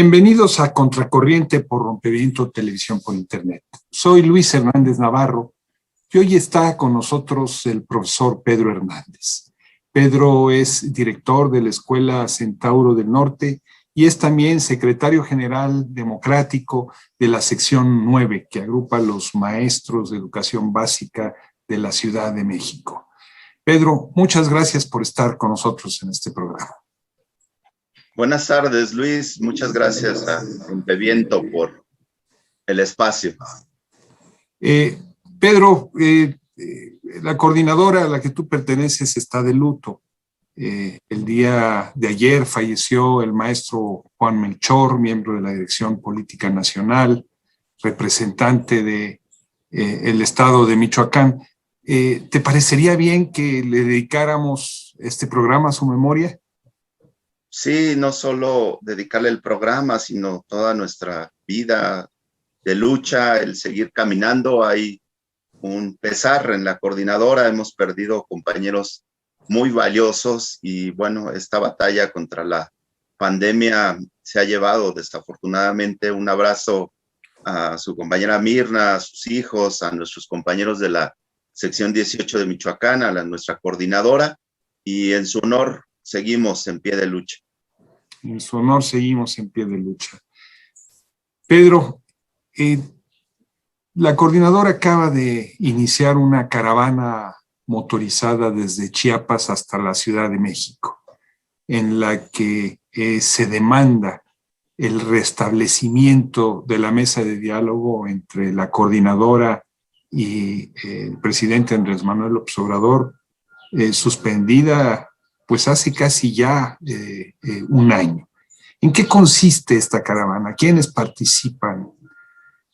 Bienvenidos a Contracorriente por Rompeviento Televisión por Internet. Soy Luis Hernández Navarro y hoy está con nosotros el profesor Pedro Hernández. Pedro es director de la Escuela Centauro del Norte y es también secretario general democrático de la sección 9, que agrupa a los maestros de educación básica de la Ciudad de México. Pedro, muchas gracias por estar con nosotros en este programa. Buenas tardes, Luis. Muchas gracias a Rompeviento por el espacio. Pedro, la coordinadora a la que tú perteneces está de luto. El día de ayer falleció el maestro Juan Melchor, miembro de la Dirección Política Nacional, representante del estado de Michoacán. ¿Te parecería bien que le dedicáramos este programa a su memoria? Sí, no solo dedicarle el programa, sino toda nuestra vida de lucha, el seguir caminando. Hay un pesar en la coordinadora, hemos perdido compañeros muy valiosos y bueno, esta batalla contra la pandemia se ha llevado desafortunadamente. Un abrazo a su compañera Mirna, a sus hijos, a nuestros compañeros de la sección 18 de Michoacán, a nuestra coordinadora, y en su honor seguimos en pie de lucha. En su honor seguimos en pie de lucha. Pedro, la coordinadora acaba de iniciar una caravana motorizada desde Chiapas hasta la Ciudad de México, en la que se demanda el restablecimiento de la mesa de diálogo entre la coordinadora y el presidente Andrés Manuel López Obrador, suspendida pues hace casi ya un año. ¿En qué consiste esta caravana? ¿Quiénes participan?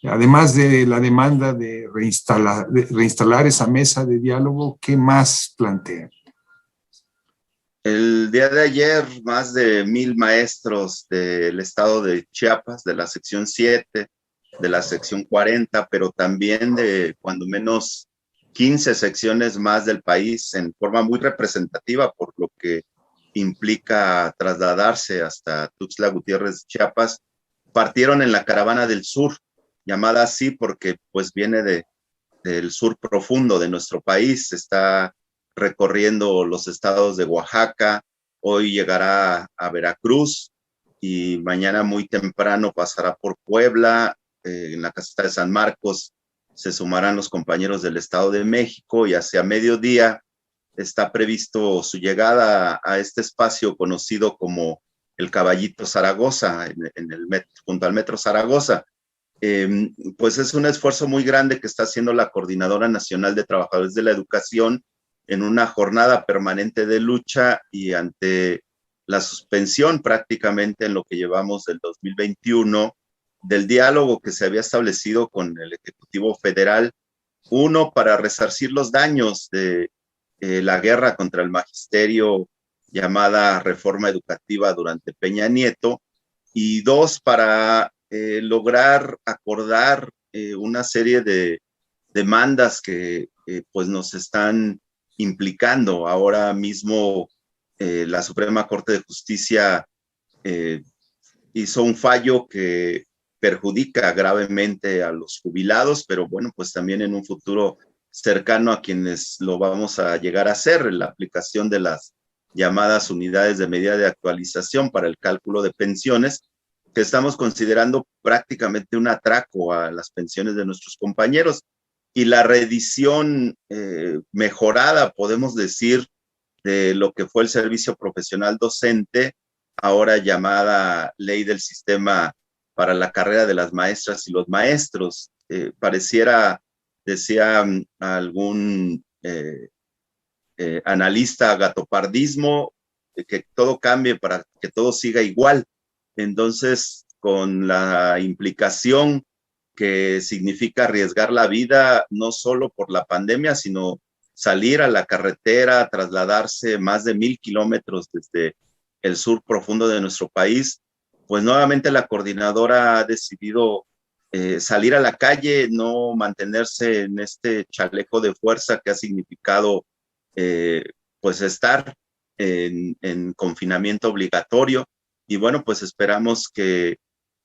Además de la demanda de reinstalar esa mesa de diálogo, ¿qué más plantean? El día de ayer, más de 1,000 maestros del estado de Chiapas, de la sección 7, de la sección 40, pero también de cuando menos 15 secciones más del país, en forma muy representativa por lo que implica trasladarse hasta Tuxtla Gutiérrez, Chiapas, partieron en la Caravana del Sur, llamada así porque pues viene del sur profundo de nuestro país. Está recorriendo los estados de Oaxaca, hoy llegará a Veracruz y mañana muy temprano pasará por Puebla. En la caseta de San Marcos se sumarán los compañeros del Estado de México y hacia mediodía está previsto su llegada a este espacio conocido como el Caballito Zaragoza, junto al Metro Zaragoza. Pues es un esfuerzo muy grande que está haciendo la Coordinadora Nacional de Trabajadores de la Educación en una jornada permanente de lucha y ante la suspensión prácticamente en lo que llevamos del 2021 del diálogo que se había establecido con el Ejecutivo Federal, uno, para resarcir los daños de la guerra contra el magisterio llamada reforma educativa durante Peña Nieto, y dos, para lograr acordar una serie de demandas que pues nos están implicando. Ahora mismo la Suprema Corte de Justicia hizo un fallo que perjudica gravemente a los jubilados, pero bueno, pues también en un futuro cercano a quienes lo vamos a llegar a hacer, la aplicación de las llamadas unidades de medida de actualización para el cálculo de pensiones, que estamos considerando prácticamente un atraco a las pensiones de nuestros compañeros, y la reedición mejorada, podemos decir, de lo que fue el servicio profesional docente, ahora llamada Ley del Sistema para la Carrera de las Maestras y los Maestros. Pareciera, decía algún analista, gatopardismo, que todo cambie para que todo siga igual. Entonces, con la implicación que significa arriesgar la vida, no solo por la pandemia, sino salir a la carretera, trasladarse más de 1,000 kilómetros desde el sur profundo de nuestro país, pues nuevamente la coordinadora ha decidido salir a la calle, no mantenerse en este chaleco de fuerza que ha significado pues estar en confinamiento obligatorio. Y bueno, pues esperamos que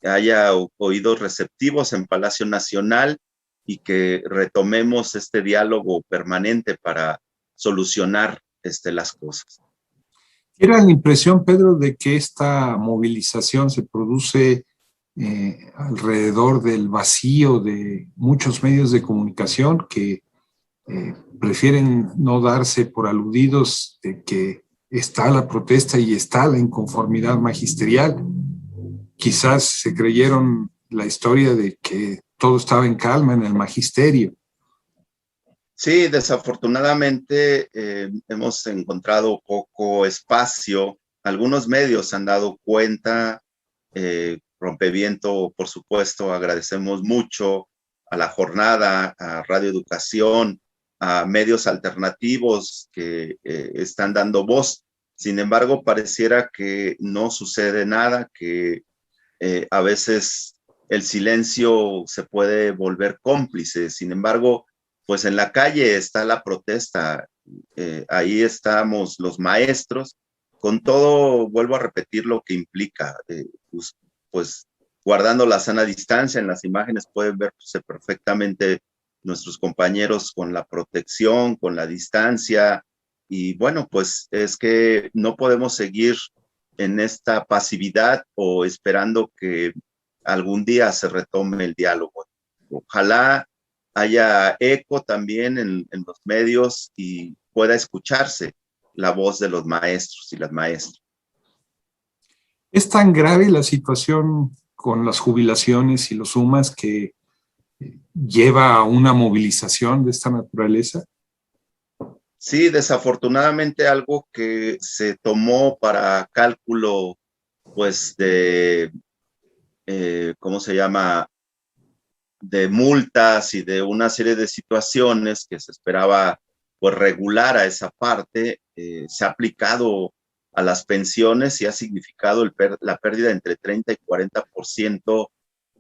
haya oídos receptivos en Palacio Nacional y que retomemos este diálogo permanente para solucionar las cosas. Era la impresión, Pedro, de que esta movilización se produce alrededor del vacío de muchos medios de comunicación que prefieren no darse por aludidos de que está la protesta y está la inconformidad magisterial. Quizás se creyeron la historia de que todo estaba en calma en el magisterio. Sí, desafortunadamente hemos encontrado poco espacio. Algunos medios han dado cuenta. Rompeviento, por supuesto, agradecemos mucho a La Jornada, a Radio Educación, a medios alternativos que están dando voz. Sin embargo, pareciera que no sucede nada, que a veces el silencio se puede volver cómplice. Sin embargo, pues en la calle está la protesta. Ahí estamos los maestros, con todo, vuelvo a repetir lo que implica, pues guardando la sana distancia. En las imágenes pueden verse perfectamente nuestros compañeros con la protección, con la distancia, y bueno, pues es que no podemos seguir en esta pasividad o esperando que algún día se retome el diálogo. Ojalá haya eco también en los medios y pueda escucharse la voz de los maestros y las maestras. ¿Es tan grave la situación con las jubilaciones y los UMAS que lleva a una movilización de esta naturaleza? Sí, desafortunadamente algo que se tomó para cálculo, pues ¿cómo se llama? De multas y de una serie de situaciones que se esperaba pues regular a esa parte, se ha aplicado a las pensiones y ha significado la pérdida entre 30 y 40%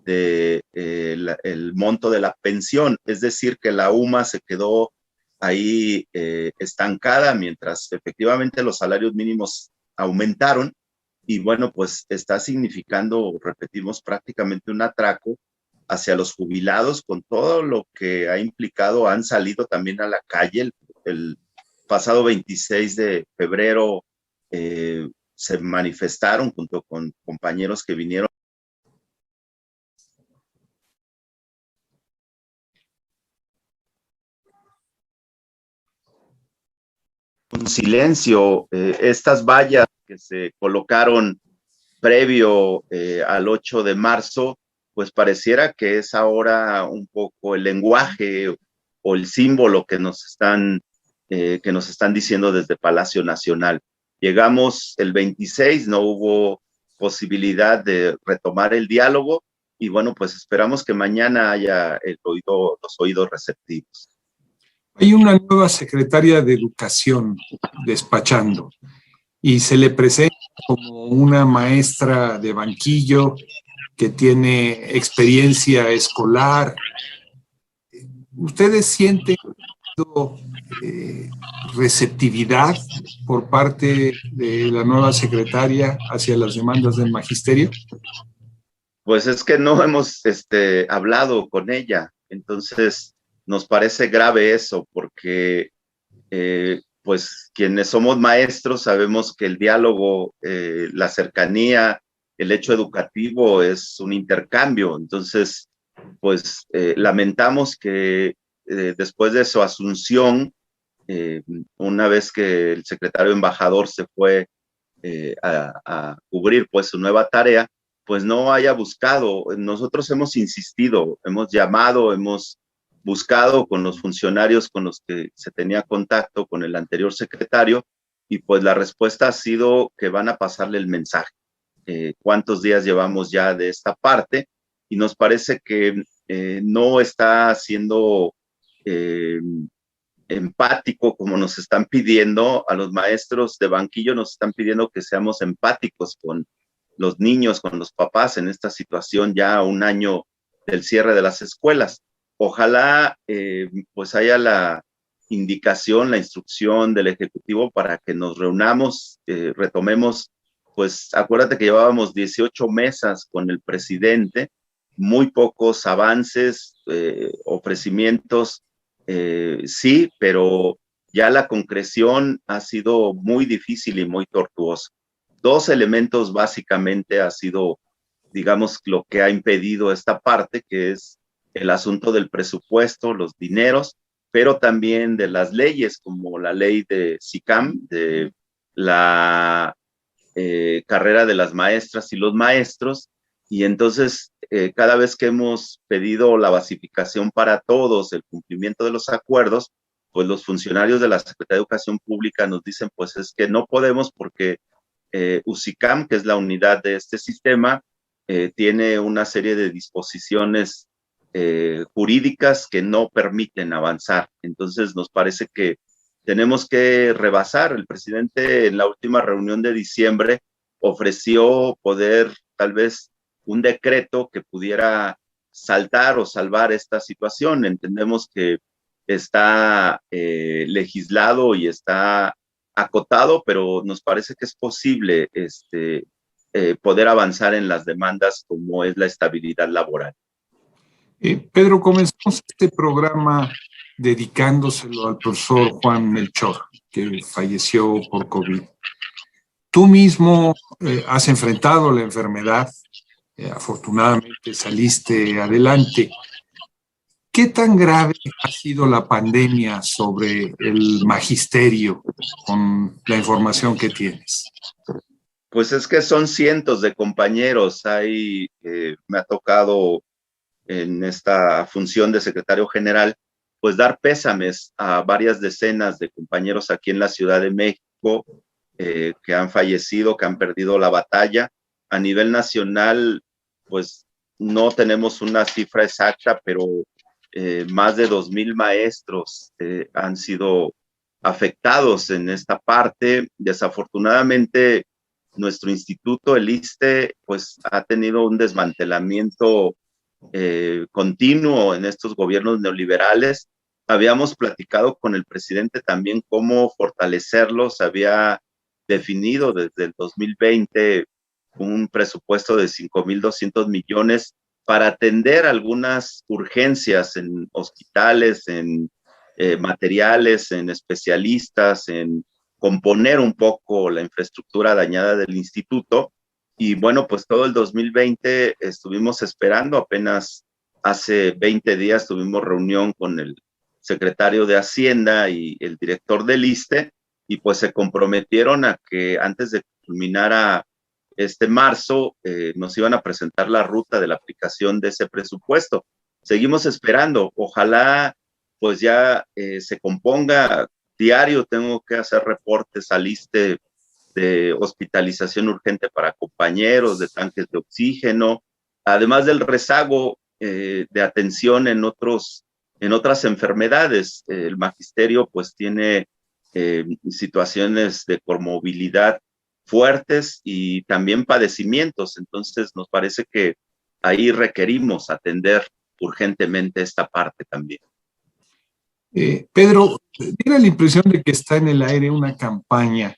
de el monto de la pensión. Es decir, que la UMA se quedó ahí estancada mientras efectivamente los salarios mínimos aumentaron, y bueno, pues está significando, repetimos, prácticamente un atraco hacia los jubilados con todo lo que ha implicado. Han salido también a la calle. El pasado 26 de febrero se manifestaron junto con compañeros que vinieron. Un silencio, estas vallas que se colocaron previo al 8 de marzo, pues pareciera que es ahora un poco el lenguaje o el símbolo que nos están diciendo desde Palacio Nacional. Llegamos el 26, no hubo posibilidad de retomar el diálogo, y bueno, pues esperamos que mañana haya los oídos receptivos. Hay una nueva secretaria de Educación despachando y se le presenta como una maestra de banquillo que tiene experiencia escolar. ¿Ustedes sienten receptividad por parte de la nueva secretaria hacia las demandas del magisterio? Pues es que no hemos hablado con ella, entonces nos parece grave eso, porque pues quienes somos maestros sabemos que el diálogo, la cercanía, el hecho educativo es un intercambio. Entonces, pues lamentamos que después de su asunción, una vez que el secretario embajador se fue a cubrir pues su nueva tarea, pues no haya buscado. Nosotros hemos insistido, hemos llamado, hemos buscado con los funcionarios con los que se tenía contacto con el anterior secretario, y pues la respuesta ha sido que van a pasarle el mensaje. ¿Cuántos días llevamos ya de esta parte? Y nos parece que no está siendo empático como nos están pidiendo. A los maestros de banquillo nos están pidiendo que seamos empáticos con los niños, con los papás en esta situación ya a un año del cierre de las escuelas. Ojalá pues haya la indicación, la instrucción del Ejecutivo para que nos reunamos, retomemos pues acuérdate que llevábamos 18 mesas con el presidente, muy pocos avances, ofrecimientos, sí, pero ya la concreción ha sido muy difícil y muy tortuosa. Dos elementos básicamente ha sido, digamos, lo que ha impedido esta parte, que es el asunto del presupuesto, los dineros, pero también de las leyes, como la ley de SICAM, de la carrera de las maestras y los maestros, y entonces cada vez que hemos pedido la basificación para todos, el cumplimiento de los acuerdos, pues los funcionarios de la Secretaría de Educación Pública nos dicen, pues es que no podemos porque USICAM, que es la unidad de este sistema, tiene una serie de disposiciones jurídicas que no permiten avanzar. Entonces nos parece que tenemos que rebasar. El presidente en la última reunión de diciembre ofreció poder, tal vez, un decreto que pudiera saltar o salvar esta situación. Entendemos que está legislado y está acotado, pero nos parece que es posible poder avanzar en las demandas como es la estabilidad laboral. Pedro, comenzamos este programa dedicándoselo al profesor Juan Melchor, que falleció por COVID. Tú mismo has enfrentado la enfermedad, afortunadamente saliste adelante. ¿Qué tan grave ha sido la pandemia sobre el magisterio con la información que tienes? Pues es que son cientos de compañeros. Me ha tocado en esta función de secretario general, pues dar pésames a varias decenas de compañeros aquí en la Ciudad de México que han fallecido, que han perdido la batalla. A nivel nacional, pues no tenemos una cifra exacta, pero más de 2,000 maestros han sido afectados en esta parte. Desafortunadamente, nuestro instituto, el ISSSTE, pues ha tenido un desmantelamiento continuo en estos gobiernos neoliberales. Habíamos platicado con el presidente también cómo fortalecerlos. Había definido desde el 2020 un presupuesto de 5,200 millones para atender algunas urgencias en hospitales, en materiales, en especialistas, en componer un poco la infraestructura dañada del instituto. Y bueno, pues todo el 2020 estuvimos esperando. Apenas hace 20 días tuvimos reunión con el secretario de Hacienda y el director del ISSSTE, y pues se comprometieron a que antes de que culminara este marzo nos iban a presentar la ruta de la aplicación de ese presupuesto. Seguimos esperando. Ojalá pues ya se componga. Diario tengo que hacer reportes al ISSSTE de hospitalización urgente para compañeros, de tanques de oxígeno, además del rezago de atención en otras enfermedades. El magisterio pues tiene situaciones de comorbilidad fuertes y también padecimientos. Entonces nos parece que ahí requerimos atender urgentemente esta parte también. Pedro, tiene la impresión de que está en el aire una campaña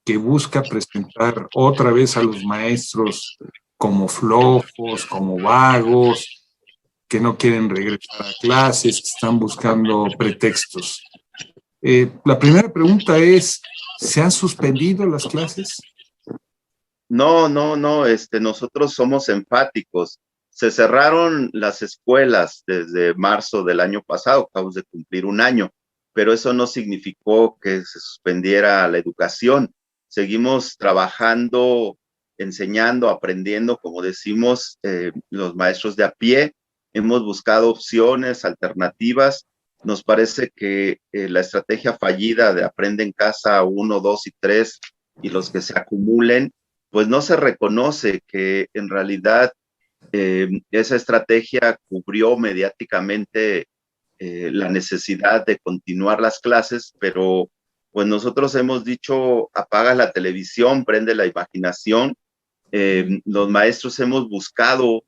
que busca presentar otra vez a los maestros como flojos, como vagos, que no quieren regresar a clases, que están buscando pretextos. La primera pregunta es, ¿se han suspendido las clases? No, nosotros somos enfáticos. Se cerraron las escuelas desde marzo del año pasado, acabamos de cumplir un año, pero eso no significó que se suspendiera la educación. Seguimos trabajando, enseñando, aprendiendo, como decimos, los maestros de a pie. Hemos buscado opciones, alternativas. Nos parece que la estrategia fallida de aprende en casa 1, 2 y 3 y los que se acumulen, pues no se reconoce que en realidad esa estrategia cubrió mediáticamente la necesidad de continuar las clases, pero pues nosotros hemos dicho, apaga la televisión, prende la imaginación. Los maestros hemos buscado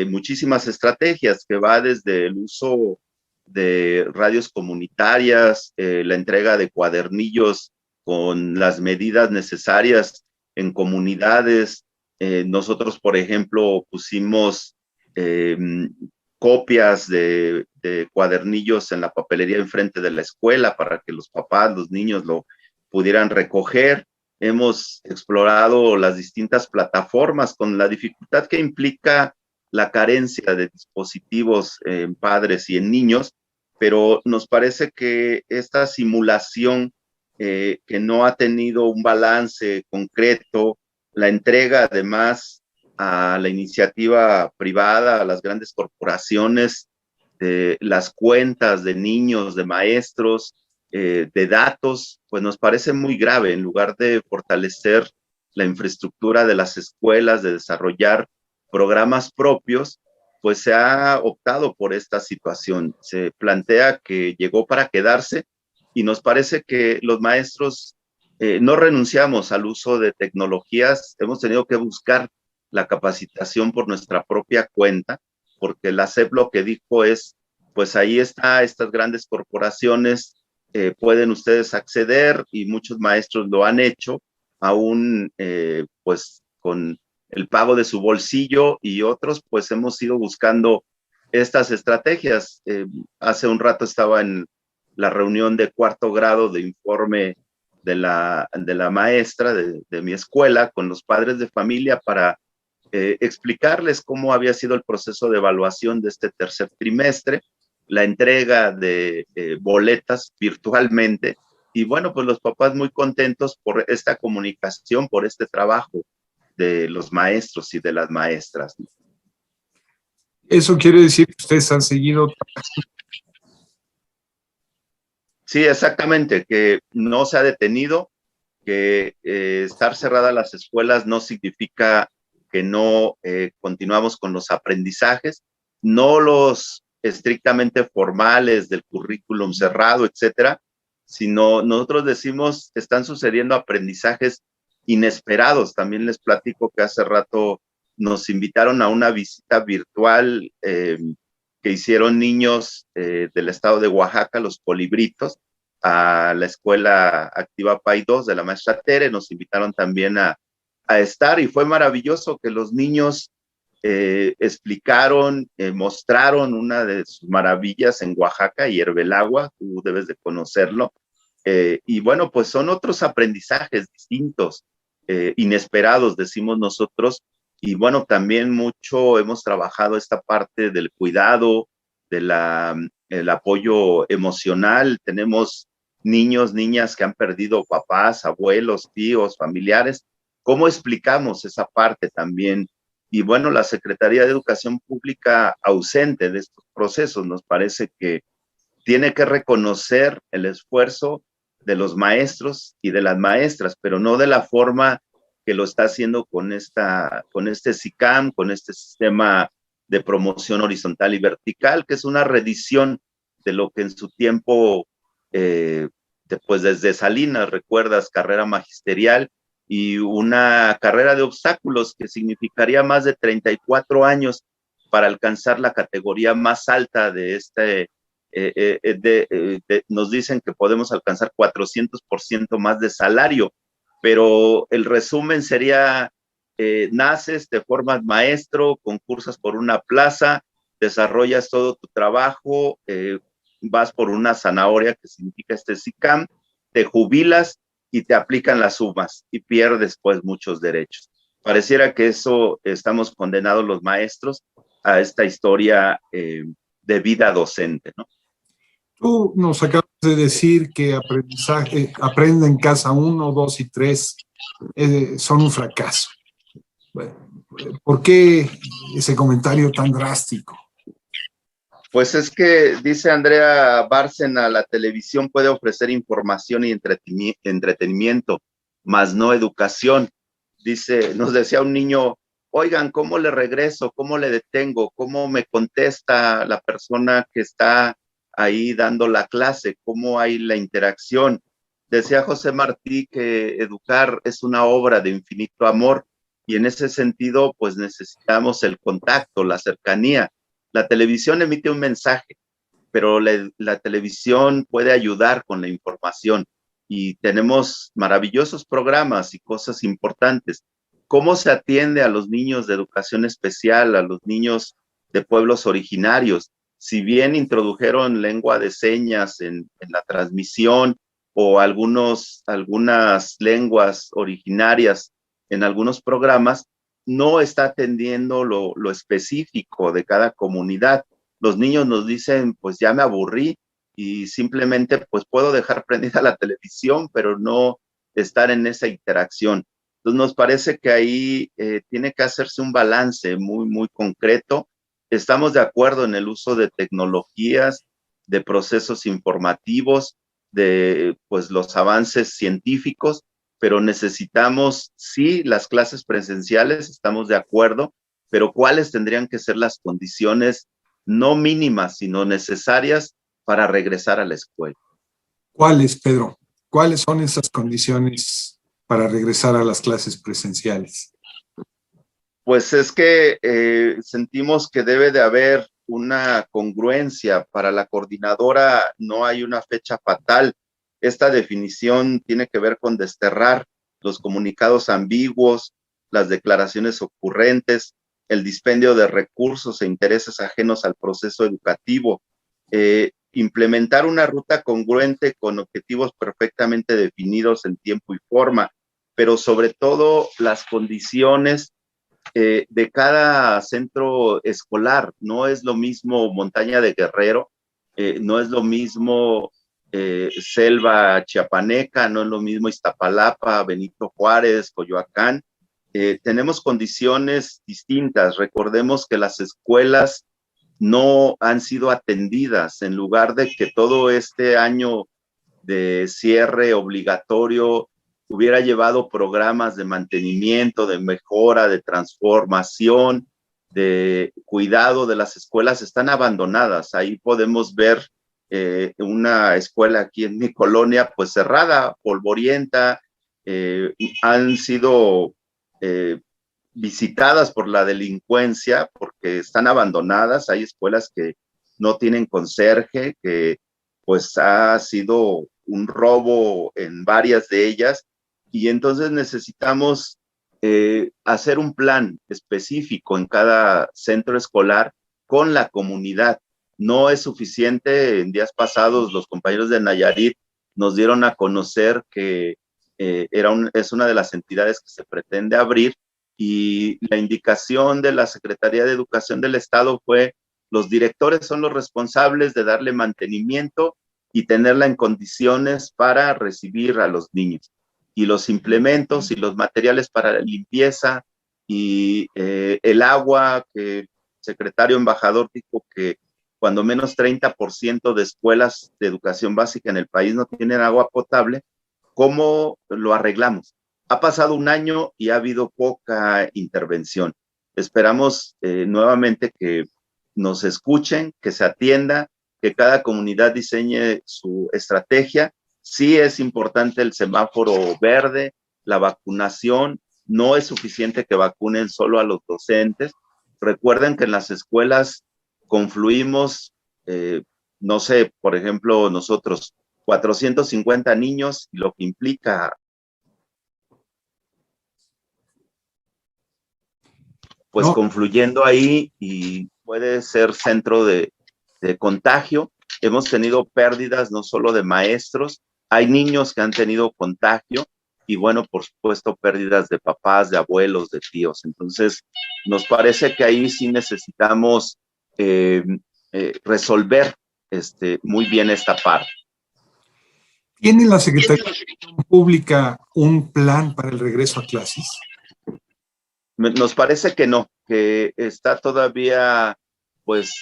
muchísimas estrategias, que va desde el uso de radios comunitarias, la entrega de cuadernillos con las medidas necesarias en comunidades. Nosotros, por ejemplo, pusimos copias de cuadernillos en la papelería enfrente de la escuela para que los papás, los niños lo pudieran recoger. Hemos explorado las distintas plataformas con la dificultad que implica la carencia de dispositivos en padres y en niños, pero nos parece que esta simulación que no ha tenido un balance concreto, la entrega además a la iniciativa privada, a las grandes corporaciones, las cuentas de niños, de maestros, de datos, pues nos parece muy grave. En lugar de fortalecer la infraestructura de las escuelas, de desarrollar programas propios, pues se ha optado por esta situación. Se plantea que llegó para quedarse y nos parece que los maestros no renunciamos al uso de tecnologías, hemos tenido que buscar la capacitación por nuestra propia cuenta, porque la SEP lo que dijo es, pues ahí está, estas grandes corporaciones, pueden ustedes acceder y muchos maestros lo han hecho, aún pues con el pago de su bolsillo y otros pues hemos ido buscando estas estrategias. Hace un rato estaba en la reunión de cuarto grado de informe de la maestra de mi escuela con los padres de familia para explicarles cómo había sido el proceso de evaluación de este tercer trimestre, la entrega de boletas virtualmente y bueno, pues los papás muy contentos por esta comunicación, por este trabajo de los maestros y de las maestras. Eso quiere decir que ustedes han seguido. Sí, exactamente, que no se ha detenido, que estar cerradas las escuelas no significa que no continuamos con los aprendizajes, no los estrictamente formales del currículum cerrado, etcétera, sino nosotros decimos están sucediendo aprendizajes inesperados. También les platico que hace rato nos invitaron a una visita virtual que hicieron niños del estado de Oaxaca, los Colibritos, a la escuela Activa Pay 2 de la maestra Tere, nos invitaron también a estar y fue maravilloso que los niños explicaron, mostraron una de sus maravillas en Oaxaca, Hierbelagua, tú debes de conocerlo, y bueno, pues son otros aprendizajes distintos, inesperados, decimos nosotros, y bueno, también mucho hemos trabajado esta parte del cuidado, el apoyo emocional. Tenemos niños, niñas que han perdido papás, abuelos, tíos, familiares. ¿Cómo explicamos esa parte también? Y bueno, la Secretaría de Educación Pública ausente de estos procesos, nos parece que tiene que reconocer el esfuerzo de los maestros y de las maestras, pero no de la forma que lo está haciendo con este SICAM, con este sistema de promoción horizontal y vertical, que es una reedición de lo que en su tiempo, pues desde Salinas, recuerdas, carrera magisterial y una carrera de obstáculos que significaría más de 34 años para alcanzar la categoría más alta de nos dicen que podemos alcanzar 400% más de salario, pero el resumen sería, naces, te formas maestro, concursas por una plaza, desarrollas todo tu trabajo, vas por una zanahoria que significa este SICAM, te jubilas y te aplican las sumas y pierdes pues muchos derechos. Pareciera que eso estamos condenados los maestros a esta historia de vida docente, ¿no? Tú nos acabas de decir que aprende en casa 1, 2 y 3 son un fracaso. Bueno, ¿por qué ese comentario tan drástico? Pues es que, dice Andrea Bárcena, la televisión puede ofrecer información y entretenimiento, mas no educación. Dice, nos decía un niño, oigan, ¿cómo le regreso? ¿Cómo le detengo? ¿Cómo me contesta la persona que está ahí dando la clase? ¿Cómo hay la interacción? Decía José Martí que educar es una obra de infinito amor y en ese sentido, pues necesitamos el contacto, la cercanía. La televisión emite un mensaje, pero la televisión puede ayudar con la información y tenemos maravillosos programas y cosas importantes. ¿Cómo se atiende a los niños de educación especial, a los niños de pueblos originarios? Si bien introdujeron lengua de señas en la transmisión o algunas lenguas originarias en algunos programas, no está atendiendo lo específico de cada comunidad. Los niños nos dicen, pues ya me aburrí y simplemente pues puedo dejar prendida la televisión, pero no estar en esa interacción. Entonces nos parece que ahí tiene que hacerse un balance muy, muy concreto. Estamos de acuerdo en el uso de tecnologías, de procesos informativos, de pues los avances científicos, pero necesitamos, sí, las clases presenciales, estamos de acuerdo, pero ¿cuáles tendrían que ser las condiciones no mínimas, sino necesarias para regresar a la escuela? ¿Cuáles, Pedro? ¿Cuáles son esas condiciones para regresar a las clases presenciales? Pues es que sentimos que debe de haber una congruencia. Para la coordinadora no hay una fecha fatal. Esta definición tiene que ver con desterrar los comunicados ambiguos, las declaraciones ocurrentes, el dispendio de recursos e intereses ajenos al proceso educativo, implementar una ruta congruente con objetivos perfectamente definidos en tiempo y forma, pero sobre todo las condiciones de cada centro escolar. No es lo mismo Montaña de Guerrero, no es lo mismo Selva Chiapaneca, no es lo mismo Iztapalapa, Benito Juárez, Coyoacán. Tenemos condiciones distintas. Recordemos que las escuelas no han sido atendidas. En lugar de que todo este año de cierre obligatorio hubiera llevado programas de mantenimiento, de mejora, de transformación, de cuidado de las escuelas, están abandonadas. Ahí podemos ver una escuela aquí en mi colonia, pues cerrada, polvorienta, han sido visitadas por la delincuencia porque están abandonadas. Hay escuelas que no tienen conserje, que pues ha sido un robo en varias de ellas, y entonces necesitamos hacer un plan específico en cada centro escolar con la comunidad. No es suficiente. En días pasados los compañeros de Nayarit nos dieron a conocer que es una de las entidades que se pretende abrir, y la indicación de la Secretaría de Educación del Estado fue: los directores son los responsables de darle mantenimiento y tenerla en condiciones para recibir a los niños. Y los implementos y los materiales para la limpieza y el agua, que el secretario embajador dijo que cuando menos 30% de escuelas de educación básica en el país no tienen agua potable. ¿Cómo lo arreglamos? Ha pasado un año y ha habido poca intervención. Esperamos nuevamente que nos escuchen, que se atienda, que cada comunidad diseñe su estrategia. Sí es importante el semáforo verde, la vacunación. No es suficiente que vacunen solo a los docentes. Recuerden que en las escuelas confluimos, no sé, por ejemplo, nosotros, 450 niños, lo que implica pues no, confluyendo ahí, y puede ser centro de contagio. Hemos tenido pérdidas no solo de maestros, hay niños que han tenido contagio, y bueno, por supuesto, pérdidas de papás, de abuelos, de tíos. Entonces, nos parece que ahí sí necesitamos resolver muy bien esta parte. ¿Tiene la Secretaría de Educación Pública un plan para el regreso a clases? Nos parece que no, que está todavía pues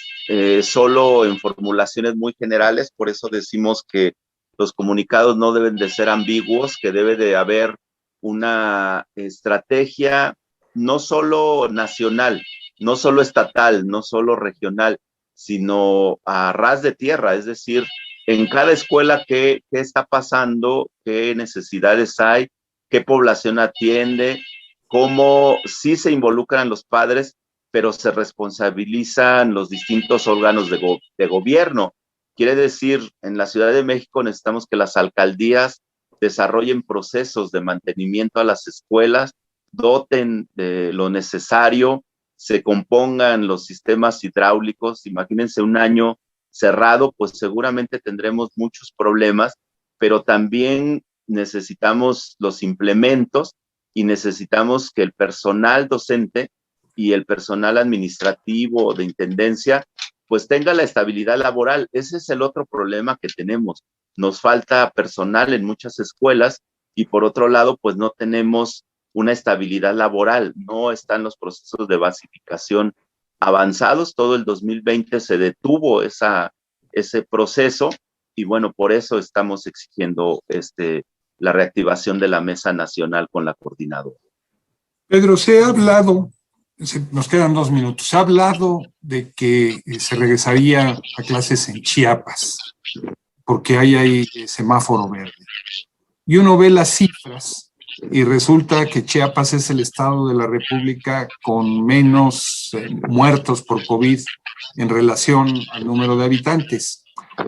solo en formulaciones muy generales. Por eso decimos que los comunicados no deben de ser ambiguos, que debe de haber una estrategia no solo nacional, no solo estatal, no solo regional, sino a ras de tierra. Es decir, en cada escuela qué está pasando, qué necesidades hay, qué población atiende, cómo sí se involucran los padres, pero se responsabilizan los distintos órganos de gobierno. Quiere decir, en la Ciudad de México necesitamos que las alcaldías desarrollen procesos de mantenimiento a las escuelas, doten de lo necesario, se compongan los sistemas hidráulicos. Imagínense un año cerrado, pues seguramente tendremos muchos problemas, pero también necesitamos los implementos y necesitamos que el personal docente y el personal administrativo de intendencia pues tenga la estabilidad laboral. Ese es el otro problema que tenemos. Nos falta personal en muchas escuelas y por otro lado pues no tenemos una estabilidad laboral, no están los procesos de basificación avanzados. Todo el 2020 se detuvo ese proceso y bueno, por eso estamos exigiendo la reactivación de la Mesa Nacional con la coordinadora. Pedro, se ha hablado, nos quedan 2 minutos, se ha hablado de que se regresaría a clases en Chiapas, porque hay semáforo verde. Y uno ve las cifras y resulta que Chiapas es el estado de la República con menos muertos por COVID en relación al número de habitantes.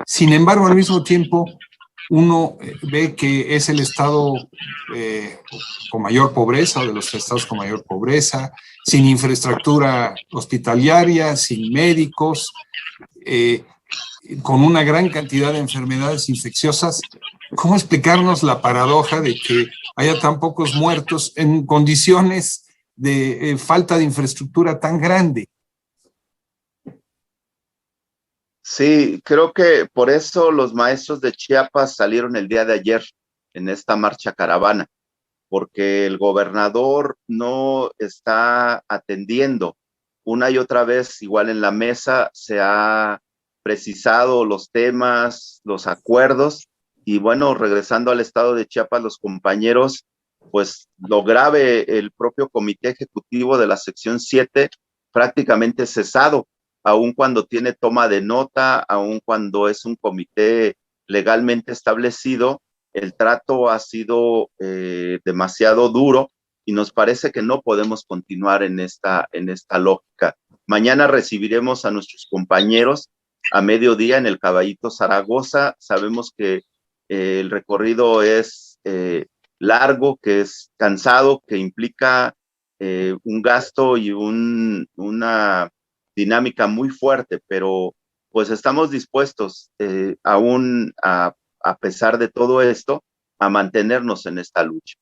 Sin embargo, al mismo tiempo, uno ve que es el estado con mayor pobreza, o de los estados con mayor pobreza, sin infraestructura hospitalaria, sin médicos, con una gran cantidad de enfermedades infecciosas. ¿Cómo explicarnos la paradoja de que haya tan pocos muertos en condiciones de falta de infraestructura tan grande? Sí, creo que por eso los maestros de Chiapas salieron el día de ayer en esta marcha caravana, porque el gobernador no está atendiendo. Una y otra vez, igual en la mesa, se ha precisado los temas, los acuerdos, y bueno, regresando al estado de Chiapas, los compañeros, pues lo grave, el propio comité ejecutivo de la sección 7 prácticamente cesado, aun cuando tiene toma de nota, aun cuando es un comité legalmente establecido. El trato ha sido demasiado duro y nos parece que no podemos continuar en esta lógica. Mañana recibiremos a nuestros compañeros a mediodía en el Caballito Zaragoza. Sabemos que el recorrido es largo, que es cansado, que implica un gasto y una dinámica muy fuerte, pero pues estamos dispuestos aún a pesar de todo esto, a mantenernos en esta lucha.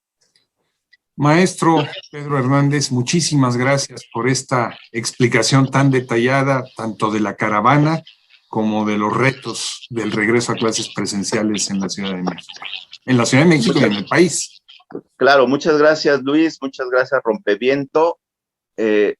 Maestro Pedro Hernández, muchísimas gracias por esta explicación tan detallada, tanto de la caravana como de los retos del regreso a clases presenciales en la Ciudad de México. En la Ciudad de México y en el país. Claro, muchas gracias, Luis, muchas gracias, Rompeviento. En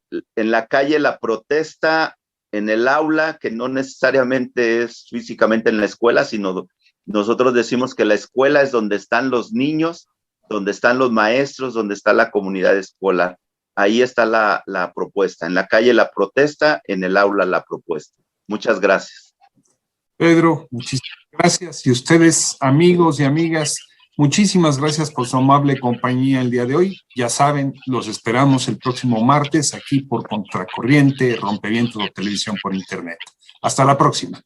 la calle la protesta, en el aula, que no necesariamente es físicamente en la escuela, sino nosotros decimos que la escuela es donde están los niños, donde están los maestros, donde está la comunidad escolar. Ahí está la propuesta. En la calle la protesta, en el aula la propuesta. Muchas gracias. Pedro, muchísimas gracias. Y ustedes, amigos y amigas, muchísimas gracias por su amable compañía el día de hoy. Ya saben, los esperamos el próximo martes aquí por Contracorriente, Rompevientos o Televisión por Internet. Hasta la próxima.